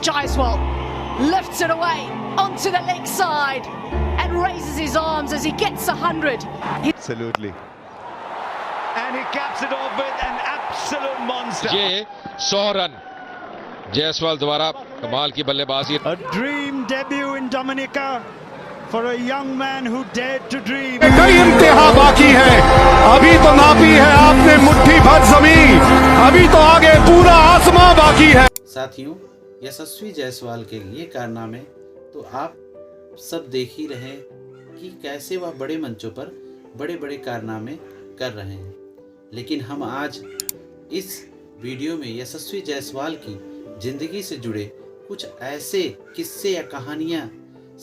Jaiswal lifts it away onto the leg side and raises his arms as he gets 100. Absolutely. And he caps it off with an absolute monster. ये 100 run Jaiswal द्वारा कमाल की बल्लेबाजी. A dream debut in Dominica for a young man who dared to dream. कई इम्तिहा बाकी है, अभी तो नापी है आपने मुट्ठी भर जमीन, अभी तो आगे पूरा आसमां बाकी है. साथियों, यशस्वी जायसवाल के ये कारनामे तो आप सब देख ही रहे कि कैसे वह बड़े मंचों पर बड़े बड़े कारनामे कर रहे हैं. लेकिन हम आज इस वीडियो में यशस्वी जायसवाल की ज़िंदगी से जुड़े कुछ ऐसे किस्से या कहानियाँ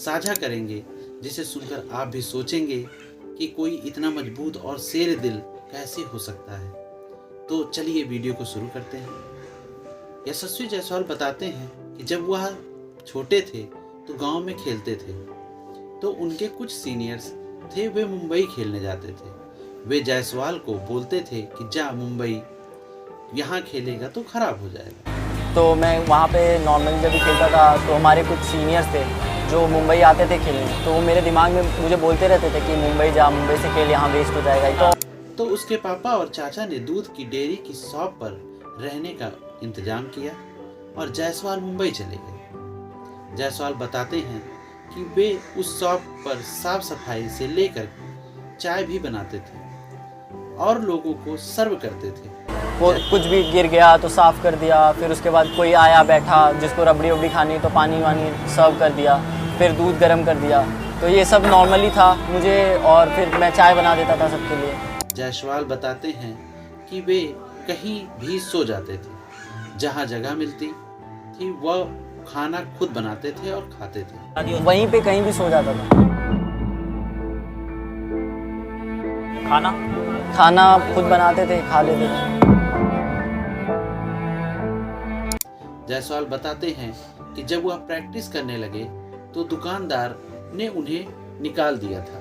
साझा करेंगे जिसे सुनकर आप भी सोचेंगे कि कोई इतना मजबूत और शेर दिल कैसे हो सकता है. तो चलिए वीडियो को शुरू करते हैं. यशस्वी जायसवाल बताते हैं कि जब वह छोटे थे तो गांव में खेलते थे, तो उनके कुछ सीनियर्स थे, वे मुंबई खेलने जाते थे. वे जायसवाल को बोलते थे कि जा मुंबई, यहाँ खेलेगा तो खराब हो जाएगा. तो मैं वहाँ पे नॉर्मली जब भी खेलता था तो हमारे कुछ सीनियर्स थे जो मुंबई आते थे खेलने, तो वो मेरे दिमाग में मुझे बोलते रहते थे कि मुंबई जा, मुंबई से खेल, यहाँ वेस्ट हो जाएगा. तो उसके पापा और चाचा ने दूध की डेयरी की शॉप पर रहने का इंतजाम किया और जायसवाल मुंबई चले गए. जायसवाल बताते हैं कि वे उस शॉप पर साफ सफाई से लेकर चाय भी बनाते थे और लोगों को सर्व करते थे. वो कुछ भी गिर गया तो साफ़ कर दिया, फिर उसके बाद कोई आया बैठा जिसको रबड़ी वबड़ी खानी तो पानी वानी सर्व कर दिया, फिर दूध गर्म कर दिया. तो ये सब नॉर्मली था मुझे, और फिर मैं चाय बना देता था सबके लिए. जायसवाल बताते हैं कि वे कहीं भी सो जाते थे, जहाँ जगह मिलती थी वह खाना खुद बनाते थे और खाते थे. वहीं पे कहीं भी सो जाता था. खाना खुद बनाते थे, खा लेते थे. जायसवाल बताते हैं कि जब वह प्रैक्टिस करने लगे तो दुकानदार ने उन्हें निकाल दिया था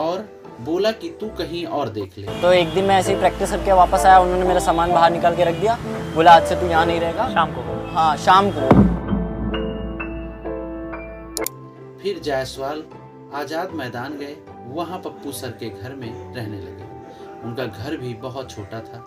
और बोला कि तू कहीं और देख ले. तो एक दिन मैं ऐसे ही प्रैक्टिस करके वापस आया, उन्होंने मेरा सामान बाहर निकाल के रख दिया, बोला आज से तू यहाँ नहीं रहेगा, शाम को. हाँ, शाम को. फिर जायसवाल आज़ाद मैदान गए, वहाँ पप्पू सर के घर में रहने लगे. उनका घर भी बहुत छोटा था.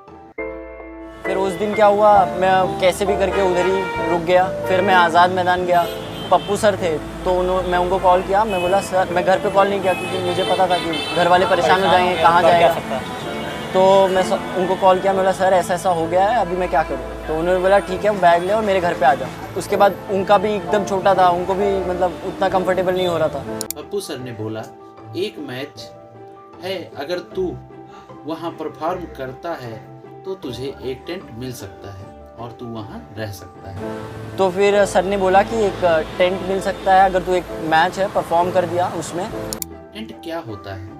फिर उस दिन क्या हुआ, मैं कैसे भी करके उधर ही रुक गया. फिर मैं आज़ाद मैदान गया, पप्पू सर थे तो मैं उनको कॉल किया. मैं बोला सर, मैं घर पे कॉल नहीं किया क्योंकि मुझे पता था कि घर वाले परेशान हो जाएंगे, कहाँ जाएगा. तो मैं उनको कॉल किया, मैं बोला सर ऐसा ऐसा हो गया है, अभी मैं क्या करूँ. तो उन्होंने बोला ठीक है, बैग ले और मेरे घर पे आ जाओ. उसके बाद उनका भी एकदम छोटा था, उनको भी मतलब उतना कंफर्टेबल नहीं हो रहा था. पप्पू सर ने बोला एक मैच है, अगर तू वहाँ परफॉर्म करता है तो तुझे एक टेंट मिल सकता है और तू वहाँ रह सकता है. तो फिर सर ने बोला कि एक टेंट मिल सकता है अगर तू एक मैच है परफॉर्म कर दिया उसमें. टेंट क्या होता है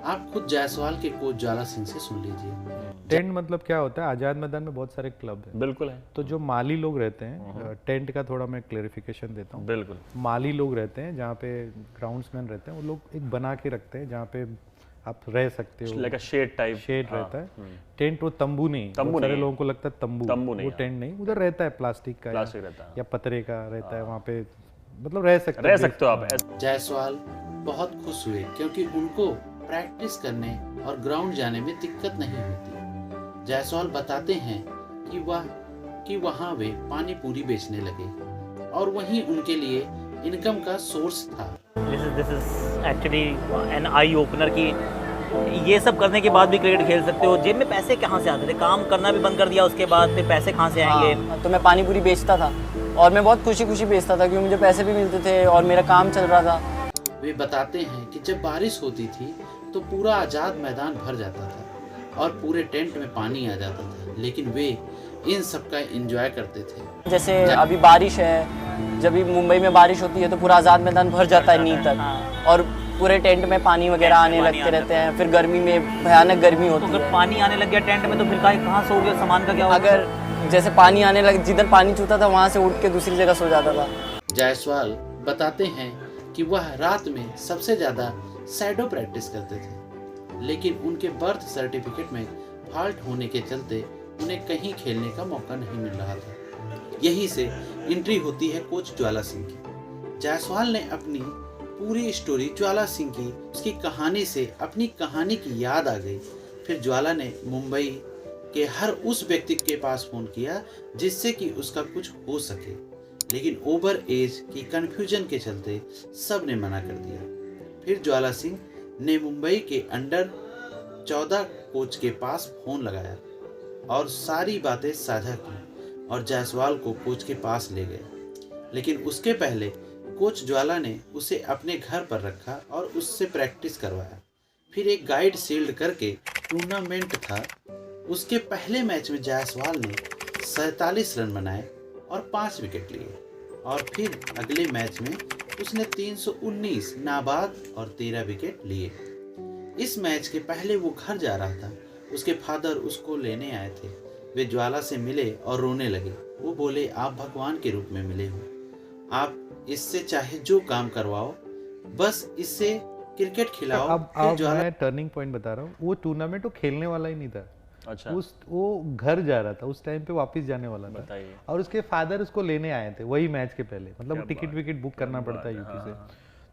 आप खुद जायसवाल के कोच ज्वाला सिंह से सुन लीजिए. टेंट मतलब क्या होता है, आज़ाद मैदान में बहुत सारे क्लब हैं. बिल्कुल है. तो जो माली लोग रहते हैं, टेंट का थोड़ा मैं क्लेरिफिकेशन देता हूँ. बिल्कुल. माली लोग रहते हैं जहाँ पे ग्राउंड्समैन रहते हैं, वो लोग एक बना के रखते हैं जहाँ पे आप रह सकते हो. Like a shade type. Shade रहता है. टेंट वो तंबू नहीं. सारे लोगों को लगता है तंबू नहीं, वो टेंट नहीं. उधर रहता है प्लास्टिक का या पतरे का रहता है, वहाँ पे मतलब रह सकते हो आप. जायसवाल बहुत खुश हुए क्योंकि उनको प्रैक्टिस करने और ग्राउंड जाने में दिक्कत नहीं होती. जायसवाल बताते हैं कि वहाँ वे पानी पूरी बेचने लगे और वहीं उनके लिए इनकम का सोर्स था. This is actually an eye opener की ये सब करने के बाद भी क्रिकेट खेल सकते हो. जेब में पैसे कहाँ से आते थे, काम करना भी बंद कर दिया उसके बाद, फिर पैसे कहाँ से आएंगे. हाँ, तो मैं पानी पूरी बेचता था और मैं बहुत खुशी खुशी बेचता था क्योंकि मुझे पैसे भी मिलते थे और मेरा काम चल रहा था. वे बताते हैं कि जब बारिश होती थी तो पूरा आज़ाद मैदान भर जाता था और पूरे टेंट में पानी आ जाता था, लेकिन वे इन सब का एंजॉय करते थे. जैसे अभी बारिश है, जब भी मुंबई में बारिश होती है तो पूरा आज़ाद मैदान भर जाता है नी तक और पूरे टेंट में पानी वगैरह आने लगते रहते हैं. फिर गर्मी में भयानक गर्मी होती है. तो अगर पानी आने लग गया टेंट में तो फिर कहाँ सोओगे, सामान का क्या होगा? अगर जैसे पानी आने लग, जिधर पानी छूता था वहाँ से उठ के दूसरी जगह सो जाता था. जायसवाल बताते हैं कि वह रात में सबसे ज़्यादा शैडो प्रैक्टिस करते थे, लेकिन उनके बर्थ सर्टिफिकेट में फॉल्ट होने के चलते उन्हें कहीं खेलने का मौका नहीं मिल रहा था. यहीं से एंट्री होती है कोच ज्वाला सिंह की। जायसवाल ने अपनी पूरी स्टोरी ज्वाला सिंह की, उसकी कहानी से अपनी कहानी की याद आ गई। फिर ज्वाला ने मुंबई के हर उस व्यक्ति के पास फ़ोन किया जिससे कि उसका कुछ हो सके, लेकिन ओवर एज की कन्फ्यूजन के चलते सब ने मना कर दिया। फिर ज्वाला सिंह ने मुंबई के अंडर 14 कोच के पास फ़ोन लगाया और सारी बातें साझा की और जायसवाल को कोच के पास ले गए। लेकिन उसके पहले कोच ज्वाला ने उसे अपने घर पर रखा और उससे प्रैक्टिस करवाया। फिर एक गाइड शील्ड करके टूर्नामेंट था। उसके पहले मैच में जायसवाल ने 47 रन बनाए और 5 विकेट लिए और फिर अगले मैच में उसने 319 नाबाद और 13 विकेट लिए। इस मैच के पहले वो घर जा रहा था। उसके फादर उसको लेने आए थे। वे ज्वाला से मिले और रोने लगे। वो बोले, आप भगवान के रूप में मिले हो, आप इससे चाहे जो काम करवाओ, बस इससे क्रिकेट खिलाओ। अब मैं टर्निंग पॉइंट बता रहा हूँ। वो टूर्नामेंट वो खेलने वाला ही नहीं था। अच्छा। वो घर जा रहा था, उस टाइम पे वापस जाने वाला था और उसके फादर उसको लेने आए थे वही मैच के पहले। मतलब टिकट विकेट बुक करना पड़ता है यूपी से।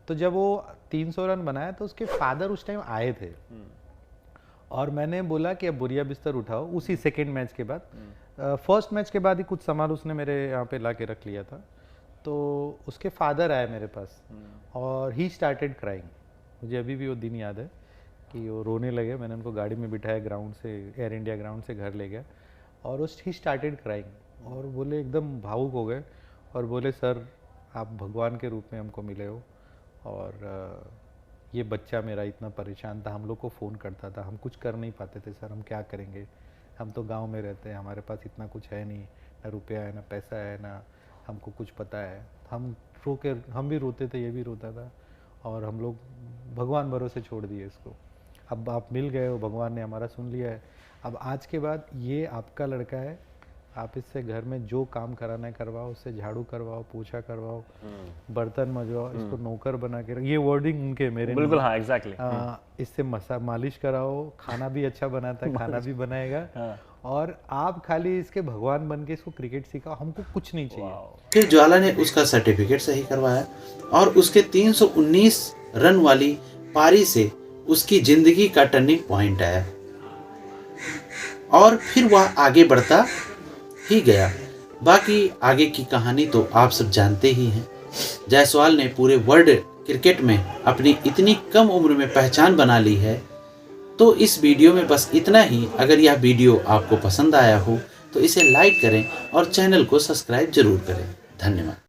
तो जब वो 300 रन बनाया तो उसके फादर उस टाइम आए थे और मैंने बोला कि अब बोरिया बिस्तर उठाओ। उसी सेकेंड मैच के बाद, फर्स्ट मैच के बाद ही कुछ सामान उसने मेरे यहाँ पे ला के रख लिया था। तो उसके फादर आए मेरे पास और ही स्टार्टेड क्राइंग। मुझे अभी भी वो दिन याद है कि वो रोने लगे। मैंने उनको गाड़ी में बिठाया, ग्राउंड से, एयर इंडिया ग्राउंड से घर ले गया और उस ही स्टार्टेड क्राइंग और बोले, एकदम भावुक हो गए और बोले, सर आप भगवान के रूप में हमको मिले हो और ये बच्चा मेरा इतना परेशान था, हम लोग को फ़ोन करता था, हम कुछ कर नहीं पाते थे सर, हम क्या करेंगे, हम तो गांव में रहते हैं, हमारे पास इतना कुछ है नहीं, ना रुपया है ना पैसा है ना हमको कुछ पता है। हम भी रोते थे, ये भी रोता था और हम लोग भगवान भरोसे छोड़ दिए इसको। अब आप मिल गए हो, भगवान ने हमारा सुन लिया है। अब आज के बाद ये आपका लड़का है, आप इससे घर में जो काम कराना है करवाओ, उससे झाड़ू करवाओ, पोछा करवाओ, बर्तन मजवाओ, इसको नौकर बना के, ये वर्डिंग उनके, मेरे बिल्कुल, हाँ, एग्जैक्टली। इससे मालिश कराओ, खाना भी अच्छा बनाता है, खाना भी बनाएगा और आप खाली इसके भगवान बन के इसको क्रिकेट सिखाओ, हमको कुछ नहीं चाहिए। फिर ज्वाला ने उसका सर्टिफिकेट सही करवाया और उसके 319 रन वाली पारी से उसकी जिंदगी का टर्निंग पॉइंट आया और फिर वह आगे बढ़ता ही गया। बाकी आगे की कहानी तो आप सब जानते ही हैं। जायसवाल ने पूरे वर्ल्ड क्रिकेट में अपनी इतनी कम उम्र में पहचान बना ली है। तो इस वीडियो में बस इतना ही। अगर यह वीडियो आपको पसंद आया हो तो इसे लाइक करें और चैनल को सब्सक्राइब जरूर करें। धन्यवाद।